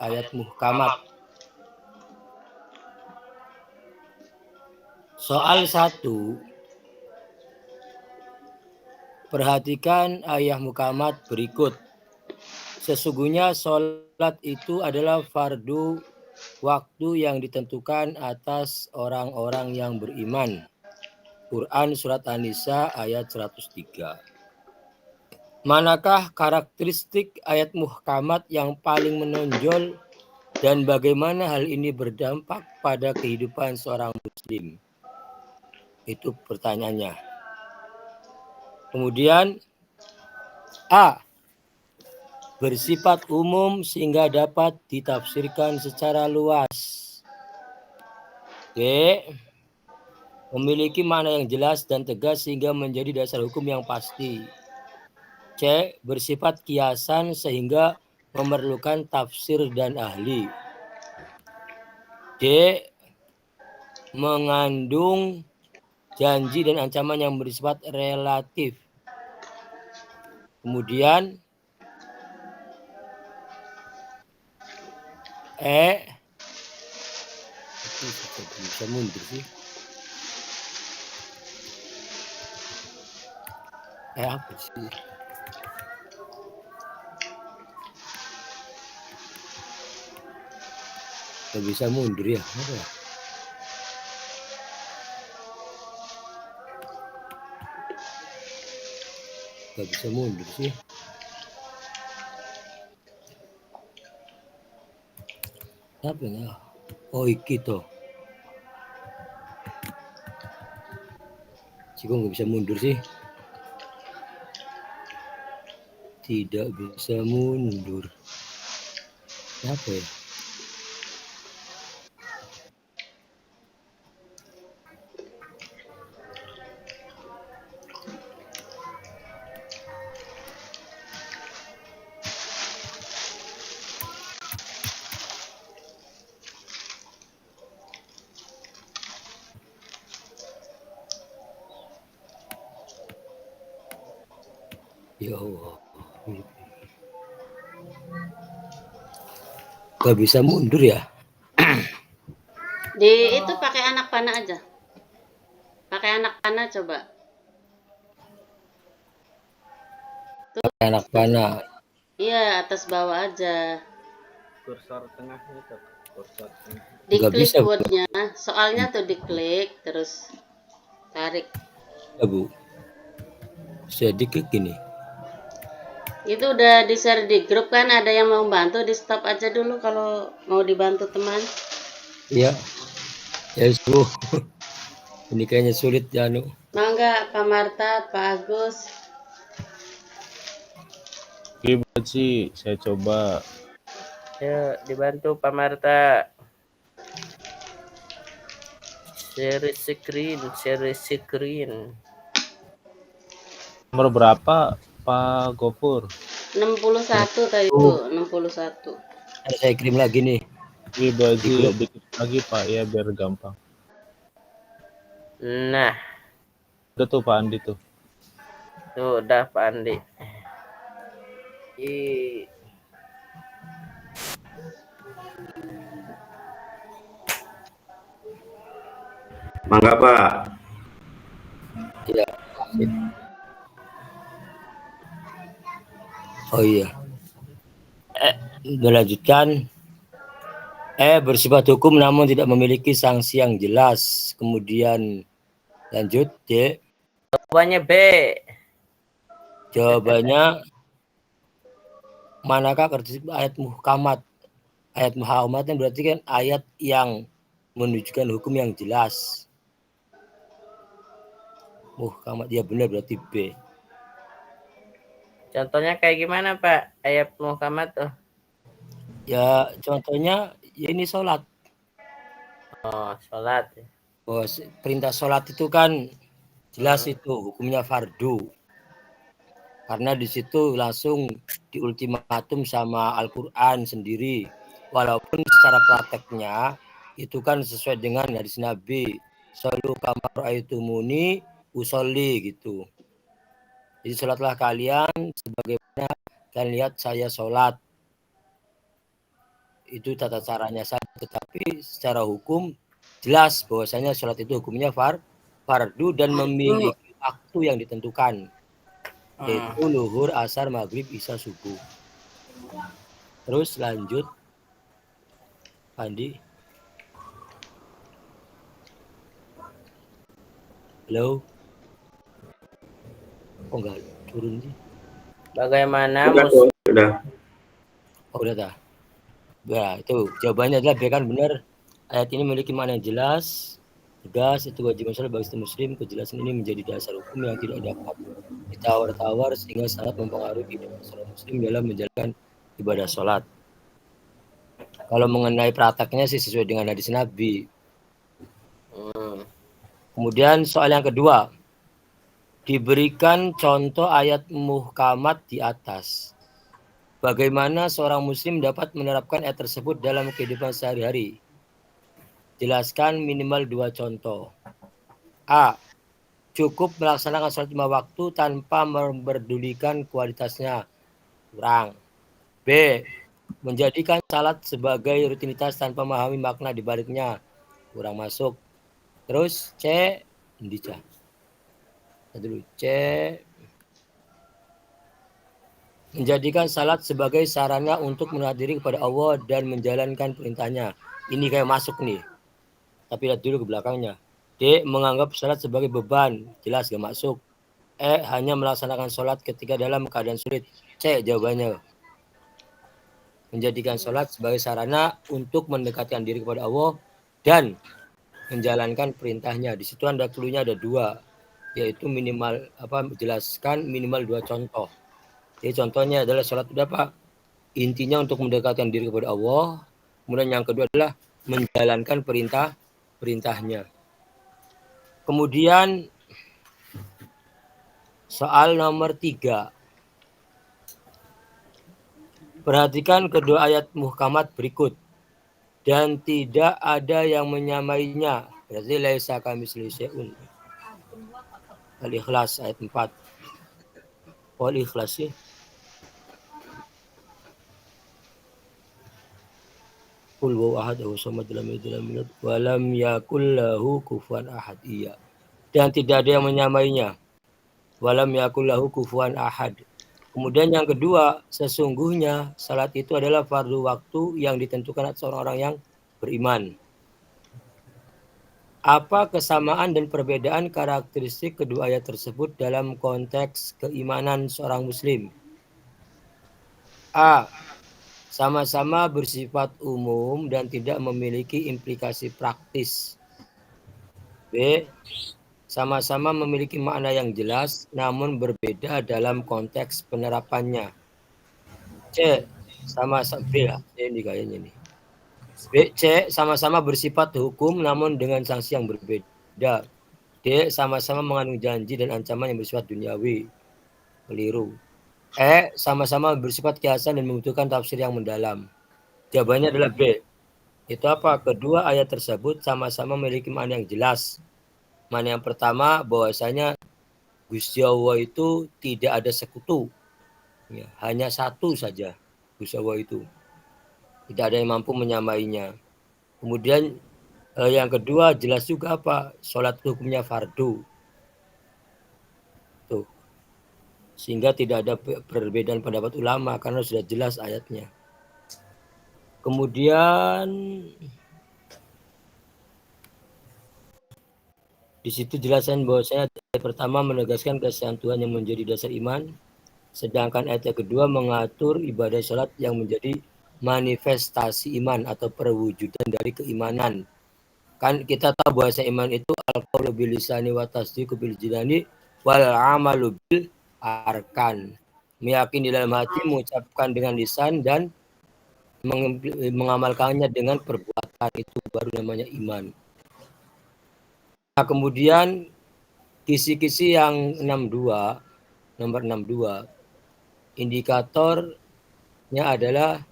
ayat muhkamat. Soal 1. Perhatikan ayat muhkamat berikut. Sesungguhnya sholat itu adalah fardu waktu yang ditentukan atas orang-orang yang beriman. Quran Surat An-Nisa ayat 103. Manakah karakteristik ayat muhkamat yang paling menonjol dan bagaimana hal ini berdampak pada kehidupan seorang muslim? Itu pertanyaannya. Kemudian A. Bersifat umum sehingga dapat ditafsirkan secara luas. B. Memiliki makna yang jelas dan tegas sehingga menjadi dasar hukum yang pasti. C. Bersifat kiasan sehingga memerlukan tafsir dan ahli. D. Mengandung janji dan ancaman yang bersifat relatif. Kemudian bisa mundur sih. Apa sih? Gak bisa mundur ya? Apa ya? Gak bisa mundur sih. Apa ya? Oh, iki toh. Kok nggak bisa mundur sih? Tidak bisa mundur. Apa ya? Ya Allah. Gak bisa mundur ya? Di itu pakai anak panah aja. Pakai anak panah coba. Pakai anak panah. Iya, atas bawah aja. Kursor tengahnya tuh. Kursor tengah. Diklik wordnya. Soalnya tuh diklik terus tarik. Ya, Bu. Saya diklik gini. Itu udah di-share di grup kan, ada yang mau bantu, di stop aja dulu kalau mau dibantu teman. Iya. Ya, Bu. Ini kayaknya sulit ya, Nu. Mau nggak Pak Marta, Pak Agus? Ribet sih, saya coba. Ya, dibantu Pak Marta. Share screen. Nomor berapa, Pak Gofur? 61 tadi itu, 61. Saya kirim lagi nih. Iya, dikit lagi Pak, ya biar gampang. Nah, Udah tuh Pak Andi tuh. tuh udah Pak Andi. Mangga Pak. Iya. Oh iya. Melanjutkan. Bersifat hukum namun tidak memiliki sanksi yang jelas. Kemudian lanjut D. Jawabannya B. Jawabannya manakah karakteristik ayat muhkamat? Ayat muhkamat yang berarti kan ayat yang menunjukkan hukum yang jelas. Muhkamat, ya benar berarti B. Contohnya kayak gimana Pak? Ayat muhkamat tuh. Ya contohnya ya ini sholat. Oh, sholat. Oh, perintah sholat itu kan jelas itu hukumnya fardu. Karena di situ langsung diultimatum sama Al-Quran sendiri. Walaupun secara prakteknya itu kan sesuai dengan hadis Nabi. Shollu kama ra'aitumuni usolli gitu. Jadi sholatlah kalian sebagaimana kalian lihat saya sholat. itu tata caranya saja, tetapi secara hukum jelas bahwasanya sholat itu hukumnya fardu dan memiliki waktu yang ditentukan, yaitu luhur, asar, maghrib, isya, subuh. Terus lanjut, Andi. Halo. Oh enggak turun sih. Bagaimana Bukan, muslim? sudah. Oh udah dah. Ya itu jawabannya adalah B kan benar. Ayat ini memiliki makna yang jelas, tegas, itu wajib sholat bagi setiap muslim. Kejelasan ini menjadi dasar hukum yang tidak dapat ditawar-tawar sehingga sangat mempengaruhi kehidupan seorang muslim dalam menjalankan ibadah sholat. Kalau mengenai prakteknya sih sesuai dengan hadis Nabi. Kemudian soal yang kedua, diberikan contoh ayat muhkamat di atas. Bagaimana seorang muslim dapat menerapkan ayat tersebut dalam kehidupan sehari-hari? Jelaskan minimal 2 contoh. A. Cukup melaksanakan sholat 5 waktu tanpa memperdulikan kualitasnya. Kurang. B. Menjadikan salat sebagai rutinitas tanpa memahami makna di baliknya. Kurang masuk. Terus C. Indica. Dulu C. Menjadikan salat sebagai sarana untuk menghadiri kepada Allah dan menjalankan perintahnya. Ini kayak masuk nih. Tapi lihat dulu ke belakangnya. D. Menganggap salat sebagai beban. Jelas gak masuk. E. Hanya melaksanakan sholat ketika dalam keadaan sulit. C. Jawabannya. Menjadikan sholat sebagai sarana untuk mendekatkan diri kepada Allah dan menjalankan perintahnya. Di situ ada cluenya ada 2, yaitu minimal jelaskan minimal 2 contoh. Jadi contohnya adalah sholat itu apa? Intinya untuk mendekatkan diri kepada Allah. Kemudian yang kedua adalah menjalankan perintahnya. Kemudian soal nomor 3. Perhatikan kedua ayat muhkamat berikut. Dan tidak ada yang menyamainya. Berarti laisa kamitslihi syai'un. Al-Ikhlas ayat 4. Al-Ikhlas sih. Qul huwa ahad wa samad lam yalid wa lam yakul lahu kufuwan ahad. Iya. Dan tidak ada yang menyamainya. Wa lam yakul lahu kufuwan ahad. Kemudian yang kedua, sesungguhnya salat itu adalah fardu waktu yang ditentukan atas orang-orang yang beriman. Apa kesamaan dan perbedaan karakteristik kedua ayat tersebut dalam konteks keimanan seorang muslim? A. Sama-sama bersifat umum dan tidak memiliki implikasi praktis. B. Sama-sama memiliki makna yang jelas namun berbeda dalam konteks penerapannya. C. Sama-sama ini kayaknya nih. B. C. Sama-sama bersifat hukum namun dengan sanksi yang berbeda. D. Sama-sama mengandung janji dan ancaman yang bersifat duniawi. Keliru. E. Sama-sama bersifat kiasan dan membutuhkan tafsir yang mendalam. Jawabannya adalah B. Itu apa? Kedua ayat tersebut sama-sama memiliki makna yang jelas. Makna yang pertama bahwasanya Gusti Allah itu tidak ada sekutu. Ya, hanya satu saja Gusti Allah itu. Tidak ada yang mampu menyamainya. Kemudian yang kedua jelas juga apa? Sholat hukumnya fardu. Tuh. Sehingga tidak ada perbedaan pendapat ulama karena sudah jelas ayatnya. Kemudian di situ jelasan bahwasanya ayat pertama menegaskan keesaan Tuhan yang menjadi dasar iman, sedangkan ayat yang kedua mengatur ibadah sholat yang menjadi manifestasi iman atau perwujudan dari keimanan. Kan kita tahu bahasa iman itu al-qaulu bil lisani wa tasdiqu bil jinani wal amalu bil arkan. Meyakini dalam hati, mengucapkan dengan lisan dan mengamalkannya dengan perbuatan, itu baru namanya iman. Nah, kemudian kisi-kisi yang nomor 62, indikatornya adalah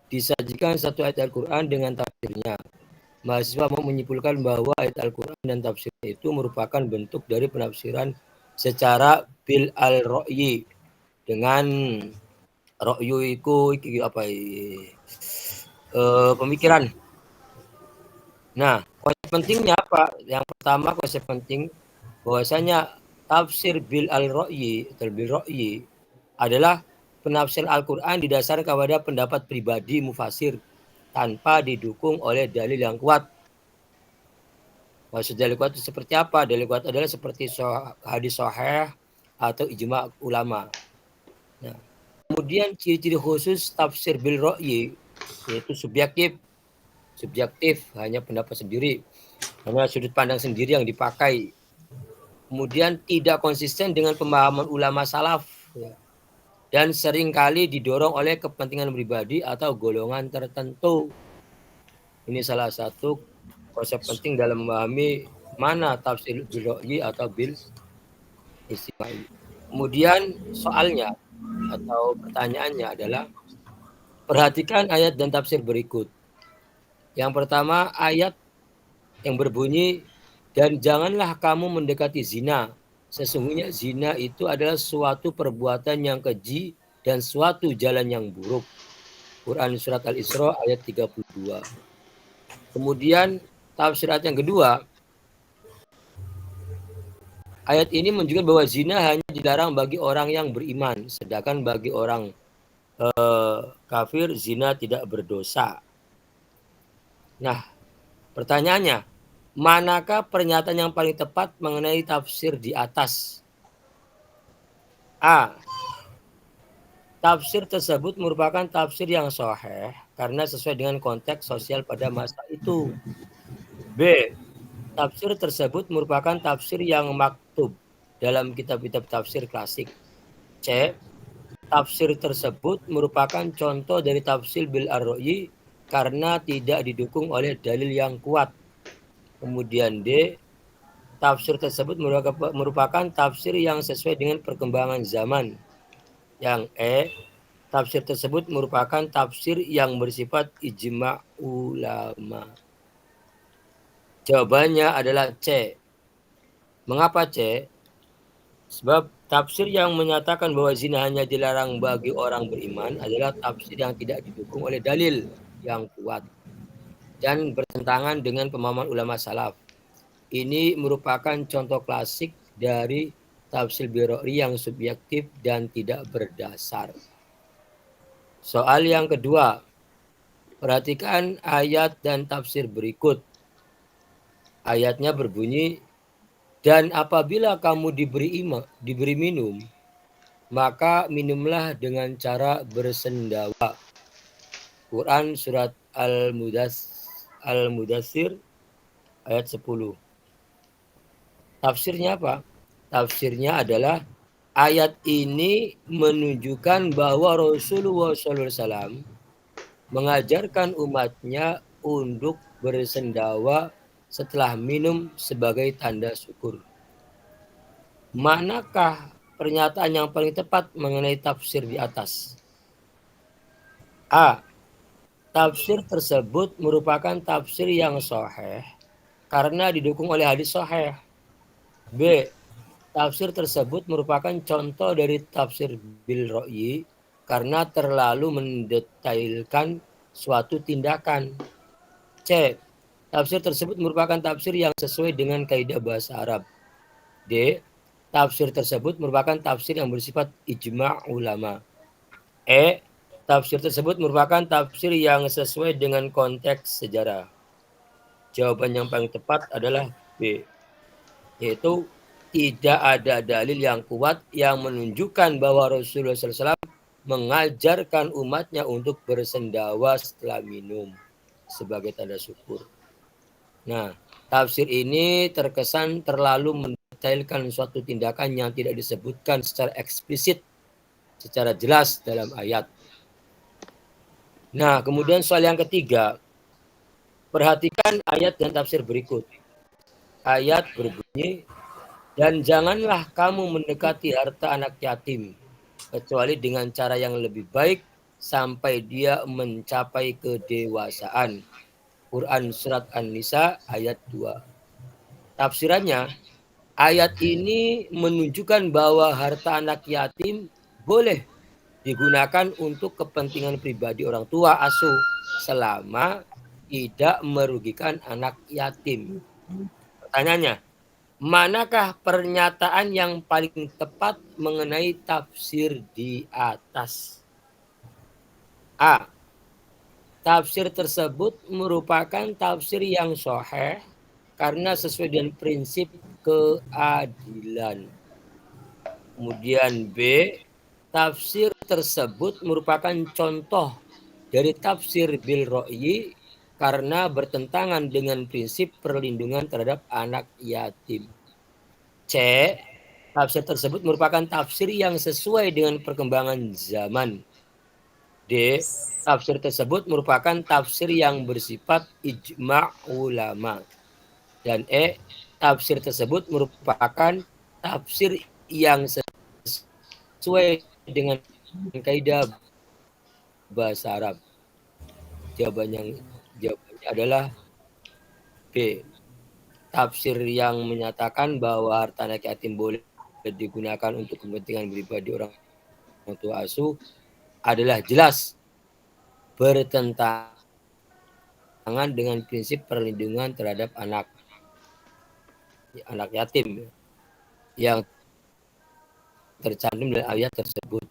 disajikan satu ayat Al-Quran dengan tafsirnya. Mahasiswa mau menyimpulkan bahwa ayat Al-Quran dan tafsirnya itu merupakan bentuk dari penafsiran secara bil al-ro'yi. Dengan ro'yu itu apa pemikiran. Nah, konsep pentingnya apa? Yang pertama konsep penting bahwasanya tafsir bil al-ra'yi atau bil ra'yi adalah penafsiran Al-Qur'an didasarkan kepada pendapat pribadi mufasir tanpa didukung oleh dalil yang kuat. Maksud dalil kuat itu seperti apa? Dalil kuat adalah seperti hadis sahih atau ijma ulama. Nah, kemudian ciri-ciri khusus tafsir bil ra'yi yaitu subjektif, hanya pendapat sendiri, hanya sudut pandang sendiri yang dipakai. Kemudian tidak konsisten dengan pemahaman ulama salaf, ya. Dan seringkali didorong oleh kepentingan pribadi atau golongan tertentu. Ini salah satu konsep penting dalam memahami mana tafsir bil ra'yi atau bil istimai. Kemudian soalnya atau pertanyaannya adalah perhatikan ayat dan tafsir berikut. Yang pertama, ayat yang berbunyi, dan janganlah kamu mendekati zina. Sesungguhnya zina itu adalah suatu perbuatan yang keji dan suatu jalan yang buruk. Quran Surat Al-Isra ayat 32. Kemudian tafsir ayat yang kedua, ayat ini menunjukkan bahwa zina hanya dilarang bagi orang yang beriman. Sedangkan bagi orang kafir, zina tidak berdosa. Nah, pertanyaannya, manakah pernyataan yang paling tepat mengenai tafsir di atas? A. Tafsir tersebut merupakan tafsir yang sahih karena sesuai dengan konteks sosial pada masa itu. B. Tafsir tersebut merupakan tafsir yang maktub dalam kitab-kitab tafsir klasik. C. Tafsir tersebut merupakan contoh dari tafsir bil ar-ra'yi karena tidak didukung oleh dalil yang kuat. Kemudian D, tafsir tersebut merupakan tafsir yang sesuai dengan perkembangan zaman. Yang E, tafsir tersebut merupakan tafsir yang bersifat ijma' ulama. Jawabannya adalah C. Mengapa C? Sebab tafsir yang menyatakan bahwa zina hanya dilarang bagi orang beriman adalah tafsir yang tidak didukung oleh dalil yang kuat dan bertentangan dengan pemahaman ulama salaf. Ini merupakan contoh klasik dari tafsir bil ra'yi yang subjektif dan tidak berdasar. Soal yang kedua, perhatikan ayat dan tafsir berikut. Ayatnya berbunyi, dan apabila kamu diberi minum, maka minumlah dengan cara bersendawa. Quran Surat Al-Mudassir ayat 10. Tafsirnya apa? Tafsirnya adalah ayat ini menunjukkan bahwa Rasulullah SAW mengajarkan umatnya untuk bersendawa setelah minum sebagai tanda syukur. Manakah pernyataan yang paling tepat mengenai tafsir di atas? A. Tafsir tersebut merupakan tafsir yang sahih karena didukung oleh hadis sahih. B. Tafsir tersebut merupakan contoh dari tafsir bil ra'yi karena terlalu mendetailkan suatu tindakan. C. Tafsir tersebut merupakan tafsir yang sesuai dengan kaidah bahasa Arab. D. Tafsir tersebut merupakan tafsir yang bersifat ijma' ulama. E. Tafsir tersebut merupakan tafsir yang sesuai dengan konteks sejarah. Jawaban yang paling tepat adalah B, yaitu tidak ada dalil yang kuat yang menunjukkan bahwa Rasulullah SAW mengajarkan umatnya untuk bersendawa setelah minum sebagai tanda syukur. Nah, tafsir ini terkesan terlalu mendetailkan suatu tindakan yang tidak disebutkan secara eksplisit, secara jelas dalam ayat. Nah, kemudian soal yang ketiga, perhatikan ayat dan tafsir berikut. Ayat berbunyi, dan janganlah kamu mendekati harta anak yatim, kecuali dengan cara yang lebih baik sampai dia mencapai kedewasaan. Quran Surat An-Nisa ayat 2. Tafsirannya, ayat ini menunjukkan bahwa harta anak yatim boleh digunakan untuk kepentingan pribadi orang tua asuh selama tidak merugikan anak yatim. Pertanyaannya, manakah pernyataan yang paling tepat mengenai tafsir di atas? A. Tafsir tersebut merupakan tafsir yang sahih karena sesuai dengan prinsip keadilan. Kemudian B. Tafsir tersebut merupakan contoh dari tafsir bil ra'yi karena bertentangan dengan prinsip perlindungan terhadap anak yatim. C. Tafsir tersebut merupakan tafsir yang sesuai dengan perkembangan zaman. D. Tafsir tersebut merupakan tafsir yang bersifat ijma' ulama. Dan E. Tafsir tersebut merupakan tafsir yang sesuai dengan kaidah bahasa Arab. Jawabannya adalah B. Tafsir yang menyatakan bahwa harta anak yatim boleh digunakan untuk kepentingan pribadi orang tua asuh adalah jelas bertentangan dengan prinsip perlindungan terhadap anak yatim yang tercantum dalam ayat tersebut.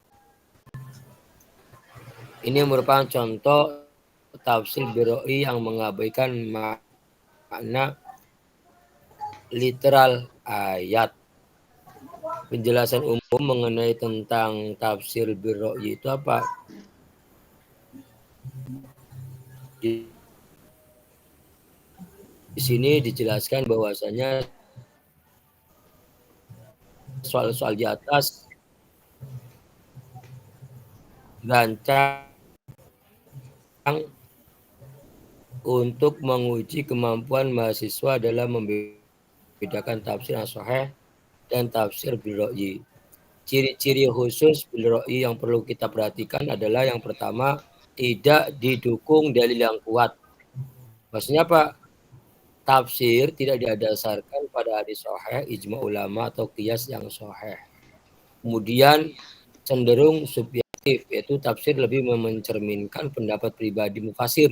Ini merupakan contoh tafsir biroi yang mengabaikan makna literal ayat. Penjelasan umum mengenai tentang tafsir biroi itu apa? Di sini dijelaskan bahwasanya soal-soal di atas dirancang untuk menguji kemampuan mahasiswa dalam membedakan tafsir yang sahih dan tafsir bil ra'yi. Ciri-ciri khusus bil ra'yi yang perlu kita perhatikan adalah yang pertama, tidak didukung dalil yang kuat. Maksudnya apa? Tafsir tidak didasarkan pada hadis sahih, ijma ulama atau qiyas yang sahih. Kemudian cenderung subjektif, yaitu tafsir lebih mencerminkan pendapat pribadi mufasir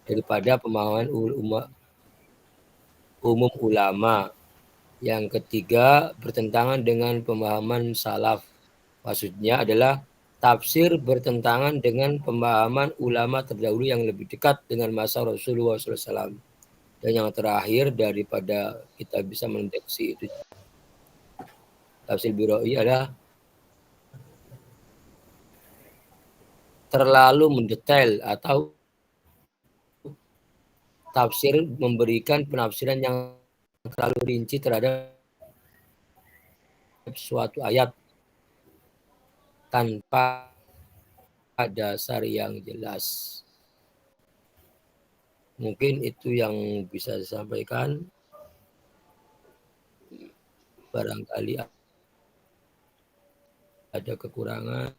daripada pemahaman umum ulama. Yang ketiga, bertentangan dengan pemahaman salaf. Maksudnya adalah tafsir bertentangan dengan pemahaman ulama terdahulu yang lebih dekat dengan masa Rasulullah SAW. Dan yang terakhir, daripada kita bisa mendeteksi itu, tafsir biroi adalah terlalu mendetail atau tafsir memberikan penafsiran yang terlalu rinci terhadap suatu ayat tanpa dasar yang jelas. Mungkin itu yang bisa saya sampaikan. Barangkali ada kekurangan.